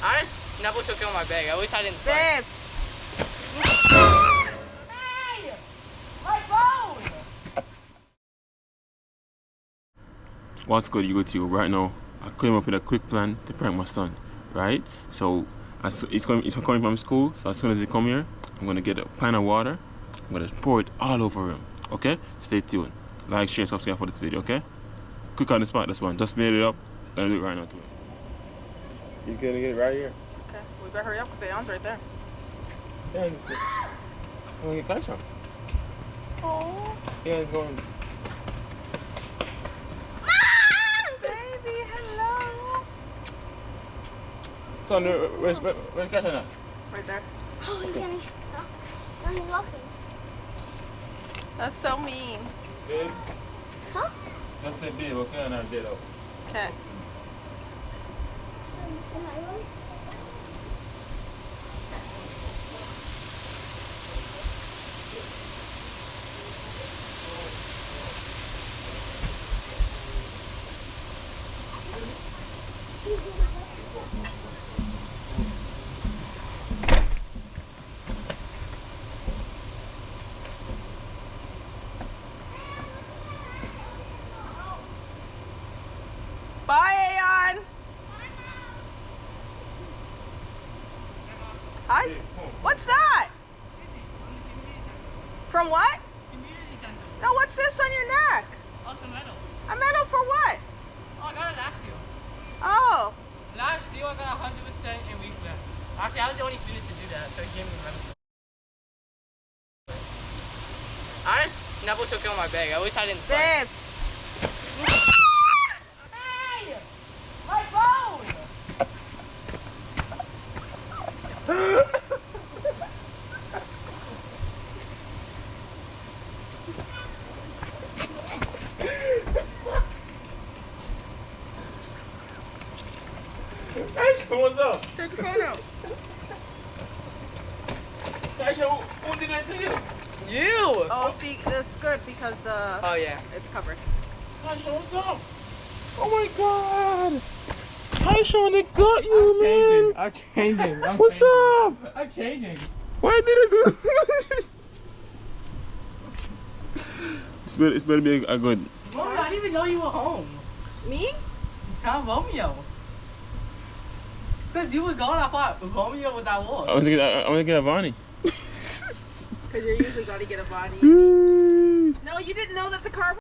I just never took it on my bag. I wish I didn't. Babe. Hey! My phone! What's good, you go to you right now? I came up with a quick plan to prank my son, right? So he's coming from school, so as soon as he come here, I'm gonna get a pint of water. I'm gonna pour it all over him. Okay? Stay tuned. Like, share, subscribe for this video, okay? Quick on the spot, this one. Just made it up. Gonna do it right now to him. You gonna get it right here? Okay, we better hurry up because Aeon's right there. Yeah, I'm gonna get cash on. Oh. Yeah, it's going. Baby, hello. Son, where's cash on? Right there. Oh, he's gonna. No, he's walking. That's so mean. Babe? Huh? Just say babe, okay? And I'll get up. Okay. In my room? Bye, Aeon. Hi. What's that? From what? Community center. No, what's this on your neck? Oh, some medal. A medal for what? Oh, I got it last year. Oh. Last year I got 100% in week left. Actually, I was the only student to do that, so he gave me the medal. I just never took it on my bag. I wish I didn't. Babe. Hey! My phone! Aisha, what's up? Take the phone out. Aisha, who did that to you? You. Oh, see, that's good because the. Oh, yeah. It's covered. Aisha, what's up? Oh my god! Aisha, they got you, man! I'm changing. What's up? I'm changing. Why did it do? It's better be a good. Romeo, I didn't even know you were home. Me? Tell Romeo. Because you were gone, I thought Romeo was at work. I want to get a Vonnie. Because you're usually got to get a body. No, you didn't know that the car